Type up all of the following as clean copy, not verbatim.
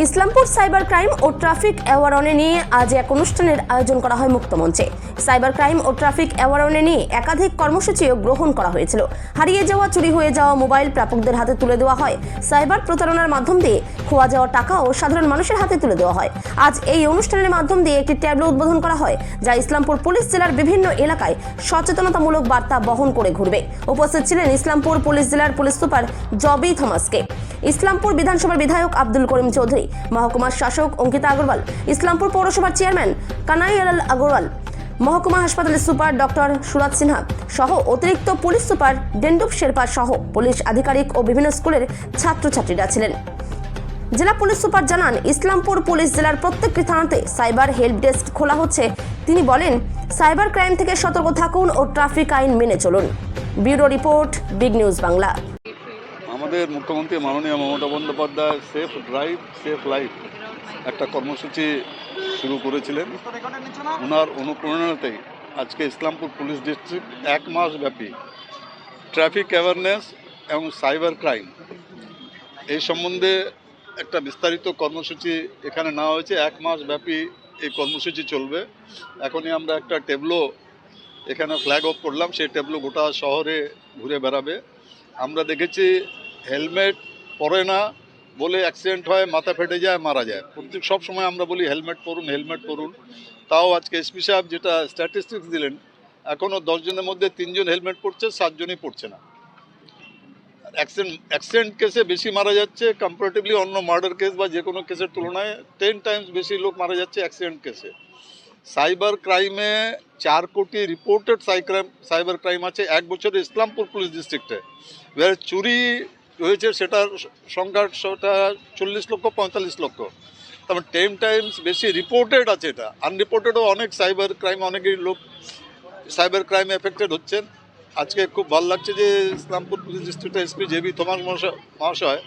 Islampur cyber crime ও traffic অ্যাওয়ারনে নিয়ে আজ এক অনুষ্ঠানের আয়োজন করা হয় মুক্তমঞ্চে। সাইবার ক্রাইম ও ট্রাফিক অ্যাওয়ারনে নিয়ে একাধিক কর্মসূচিও গ্রহণ করা হয়েছিল। হারিয়ে যাওয়া, চুরি হয়ে যাওয়া মোবাইল প্রাপকদের হাতে তুলে দেওয়া হয়। সাইবার প্রতারণার মাধ্যম দিয়ে খোয়া যাওয়া টাকা ও সাধারণ মানুষের হাতে তুলে দেওয়া হয়। আজ এই অনুষ্ঠানের মাধ্যম দিয়ে একটি ট্যাবলো উদ্বোধন করা হয়, যা ইসলামপুর পুলিশ জেলার বিভিন্ন এলাকায় সচেতনতামূলক বার্তা বহন করে ঘুরবে। উপস্থিত ছিলেন ইসলামপুর পুলিশ জেলার পুলিশ সুপার জবি থমাসকে, ইসলামপুর বিধানসভার বিধায়ক আব্দুল করিম চৌধুরী, মহকুমার শাসক অঙ্কিতা আগরওয়াল, ইসলামপুর পৌরসভার চেয়ারম্যান কানাইলাল আগরওয়াল, মহকুমা হাসপাতালের সুপার ডক্টর সুরাজ সিনহা সহ অতিরিক্ত পুলিশ সুপার ডেন্ডুপ শেরপা সহ পুলিশ আধিকারিক ও বিভিন্ন স্কুলের ছাত্রছাত্রীরা ছিলেন। জেলা পুলিশ সুপার জানান, ইসলামপুর পুলিশ জেলার প্রত্যেকটি থানাতে সাইবার হেল্প ডেস্ক খোলা হচ্ছে। তিনি বলেন, সাইবার ক্রাইম থেকে সতর্ক থাকুন ও ট্রাফিক আইন মেনে চলুন। Bureau report, big news Bangla. আমাদের মুখ্যমন্ত্রী মাননীয় Mamata Bandyopadhyay safe drive safe life একটা কর্মসূচি শুরু করেছিলেন। ওনার অনুপ্রেরণাতেই আজকে ইসলামপুর পুলিশ ডিস্ট্রিক্ট এক মাস ব্যাপী ট্রাফিক অ্যাওয়ারনেস এবং সাইবার ক্রাইম এই সম্বন্ধে একটা বিস্তারিত কর্মসূচি এখানে নেওয়া হয়েছে। এক মাস ব্যাপী এই কর্মসূচি চলবে। এখনই আমরা একটা টেবলো এখানে ফ্ল্যাগ অফ করলাম, সেই টেবলো গোটা শহরে ঘুরে বেড়াবে। আমরা দেখেছি হেলমেট পরে না বলে অ্যাক্সিডেন্ট হয়, মাথা ফেটে যায়, মারা যায়। প্রত্যেক সব সময় আমরা বলি হেলমেট পরুন, হেলমেট পরুন। তাও আজকে এসপি সাহেব যেটা স্ট্যাটিস্টিক্স দিলেন, এখনও 10 জনের মধ্যে 3 জন হেলমেট পরছে, 7 জনই পড়ছে না। অ্যাক্সিডেন্ট কেসে বেশি মারা যাচ্ছে কম্পারেটিভলি অন্য মার্ডার কেস বা যে কোনো কেসের তুলনায় 10 টাইমস বেশি লোক মারা যাচ্ছে অ্যাক্সিডেন্ট কেসে। সাইবার ক্রাইমে 4 কোটি রিপোর্টেড সাইবার ক্রাইম আছে এক বছরে ইসলামপুর পুলিশ ডিস্ট্রিক্টে। এবার চুরি হয়েছে সেটার সংখ্যা 40 লক্ষ 45 লক্ষ, তারপর 10 টাইমস বেশি রিপোর্টেড আছে। এটা আনরিপোর্টেডও অনেক সাইবার ক্রাইম, অনেকেই লোক সাইবার ক্রাইমে এফেক্টেড হচ্ছেন। আজকে খুব ভালো লাগছে যে ইসলামপুর পুলিশ ডিস্ট্রিক্টের এসপি জেবি থমাস মহাশয়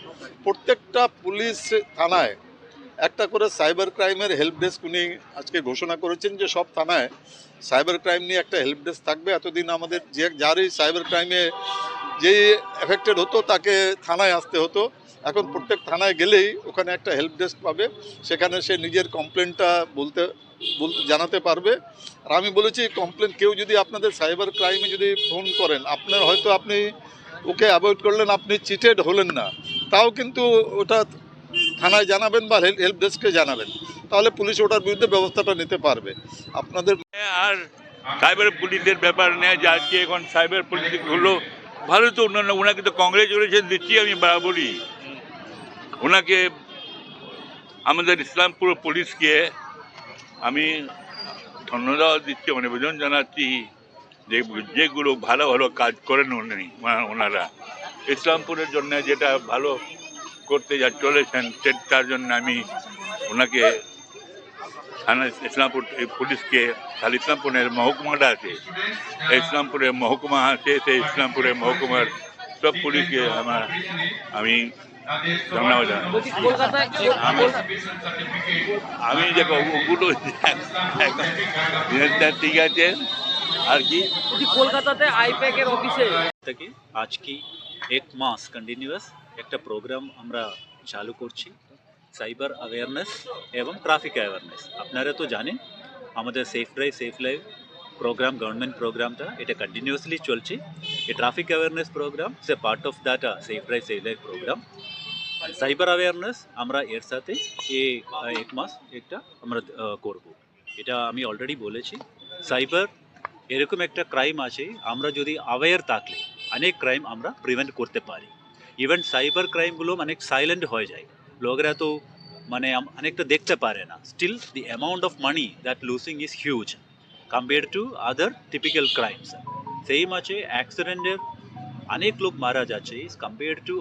প্রত্যেকটা পুলিশ থানায় একটা করে সাইবার ক্রাইমের হেল্প ডেস্ক উনি আজকে ঘোষণা করেছেন যে সব থানায় সাইবার ক্রাইম নিয়ে একটা হেল্প ডেস্ক থাকবে। এতদিন আমাদের যারই সাইবার ক্রাইমে যেই এফেক্টেড হতো তাকে থানায় আসতে হতো, এখন প্রত্যেক থানায় গেলেই ওখানে একটা হেল্প ডেস্ক পাবে, সেখানে সে নিজের কমপ্লেনটা বলতে জানাতে পারবে। আর আমি বলেছি, কমপ্লেন কেউ যদি আপনাদের সাইবার ক্রাইমে যদি ফোন করেন, আপনার হয়তো আপনি ওকে অ্যাভয়েড করলেন, আপনি চিটেড হলেন না, তাও কিন্তু ওটা থানায় জানাবেন বা হেল্প ডেস্কে জানাবেন, তাহলে পুলিশ ওটার বিরুদ্ধে ব্যবস্থাটা নিতে পারবে। আপনাদের আর সাইবার পুলিশের ব্যাপার নেই যে আজকে এখন সাইবার পুলিশ হলো ভালো, তো ওনাকে তো কংগ্রেচুলেশন দিচ্ছি আমি বরাবরই। ওনাকে আমাদের ইসলামপুর পুলিশকে আমি ধন্যবাদ দিচ্ছি, নিবেদন জানাচ্ছি যে যেগুলো ভালো ভালো কাজ করেন ওনারা ইসলামপুরের জন্য যেটা ভালো করতে যা চলেছেন তার জন্য আমি ওনাকে ইসলামপুর পুলিশকে, খালি ইসলামপুরের মহকুমাটা আছে, ইসলামপুরের মহকুমা আছে, সেই ইসলামপুরের মহকুমার সব পুলিশকে আমি ধন্যবাদ জানাচ্ছি। আমি দেখো ওগুলো ঠিক আছে। আর কি কলকাতাতে আইপ্যাকের অফিসে থেকে আজ কি এক মাস কন্টিনিউয়াস একটা প্রোগ্রাম আমরা চালু করছি, সাইবার অ্যাওয়ারনেস এবং ট্রাফিক অ্যাওয়ারনেস। আপনারা তো জানেন আমাদের safe drive safe life programme, government প্রোগ্রামটা এটা কন্টিনিউয়াসলি চলছে। এই ট্রাফিক অ্যাওয়ারনেস প্রোগ্রাম সে part of that safe drive safe life programme. Cyber awareness আমরা এর সাথে এক মাস একটা আমরা করব। এটা আমি অলরেডি বলেছি, সাইবার এরকম একটা ক্রাইম আছে, আমরা যদি অ্যাওয়্যার থাকলে অনেক ক্রাইম আমরা প্রিভেন্ট করতে পারি। ইভেন সাইবার ক্রাইমগুলো অনেক সাইলেন্ট হয়ে যায়, লোকেরা তো অনেকটা দেখতে পারে না। Still the amount of money that losing is huge compare to other typical crimes. Same আছে অ্যাক্সিডেন্টের অনেক লোক মারা যাচ্ছে is compare to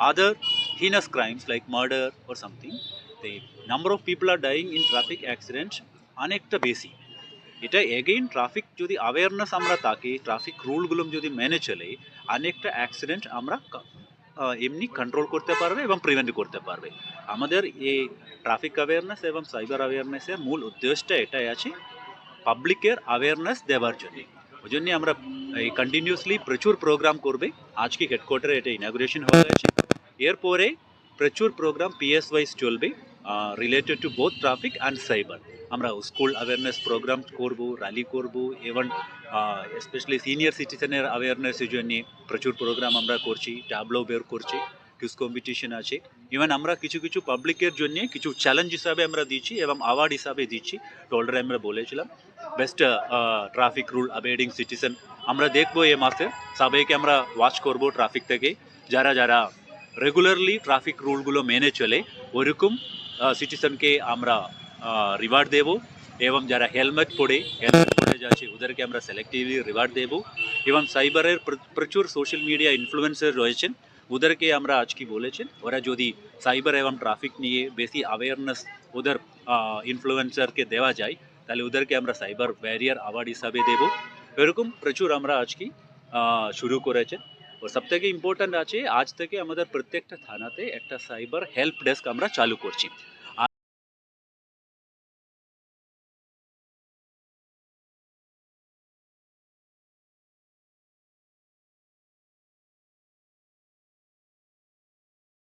other heinous crimes like murder or something. The number of people are dying in traffic accidents অনেকটা বেশি। এটা again traffic যদি অ্যাওয়ারনেস আমরা থাকে, ট্রাফিক রুলগুলো যদি মেনে চলে, অনেকটা অ্যাক্সিডেন্ট আমরা এমনি কন্ট্রোল করতে পারবে এবং প্রিভেন্ট করতে পারবে। আমাদের এই ট্রাফিক অ্যাওয়ারনেস এবং সাইবার অ্যাওয়ারনেসের মূল উদ্দেশ্যটা এটাই আছে, পাবলিকের অ্যাওয়ারনেস দেওয়ার জন্য। ওই জন্যে আমরা এই কন্টিনিউসলি প্রচুর প্রোগ্রাম করবে। আজকে হেডকোয়ার্টারে এটা ইনাগুরেশন হয়ে গেছে, এরপরে প্রচুর প্রোগ্রাম পিএস ওয়াইজ চলবে। Related to both traffic and cyber. আমরা স্কুল অ্যাওয়ারনেস প্রোগ্রাম করব, র্যালি করব, এবং স্পেশালি সিনিয়র সিটিজেনের অ্যাওয়ারনেসের জন্য প্রচুর প্রোগ্রাম আমরা করছি, ট্যাবলো বের করছি, কুইজ কম্পিটিশন আছে। ইভেন আমরা কিছু কিছু পাবলিকের জন্য কিছু চ্যালেঞ্জ হিসাবে আমরা দিচ্ছি এবং অ্যাওয়ার্ড হিসাবে দিচ্ছি। টোল্ডারে আমরা বলেছিলাম বেস্ট ট্রাফিক রুল অ্যাবেডিং সিটিজেন আমরা দেখবো এই মাসে। সবাইকে আমরা ওয়াচ করব ট্রাফিক থেকে, যারা যারা রেগুলারলি ট্রাফিক রুলগুলো মেনে চলে ওইরকম সিটিজেনকে আমরা রিওয়ার্ড দেব, এবং যারা হেলমেট পরে যাচ্ছে ওদেরকে আমরা সিলেক্টিভলি রিওয়ার্ড দেব। এবং সাইবারের প্রচুর সোশ্যাল মিডিয়া ইনফ্লুয়েন্সার রয়েছেন, ওদেরকে আমরা আজকে বলেছেন ওরা যদি সাইবার এবং ট্রাফিক নিয়ে বেশি অ্যাওয়ারনেস ওদের ইনফ্লুয়েন্সারকে দেওয়া যায়, তাহলে ওদেরকে আমরা সাইবার ব্যারিয়ার অ্যাওয়ার্ড হিসাবে দেব। এরকম প্রচুর আমরা আজকে শুরু করেছেন। ও সব থেকে ইম্পর্ট্যান্ট আছে, আজ থেকে আমাদের প্রত্যেকটা থানাতে একটা সাইবার হেল্প ডেস্ক আমরা চালু করছি।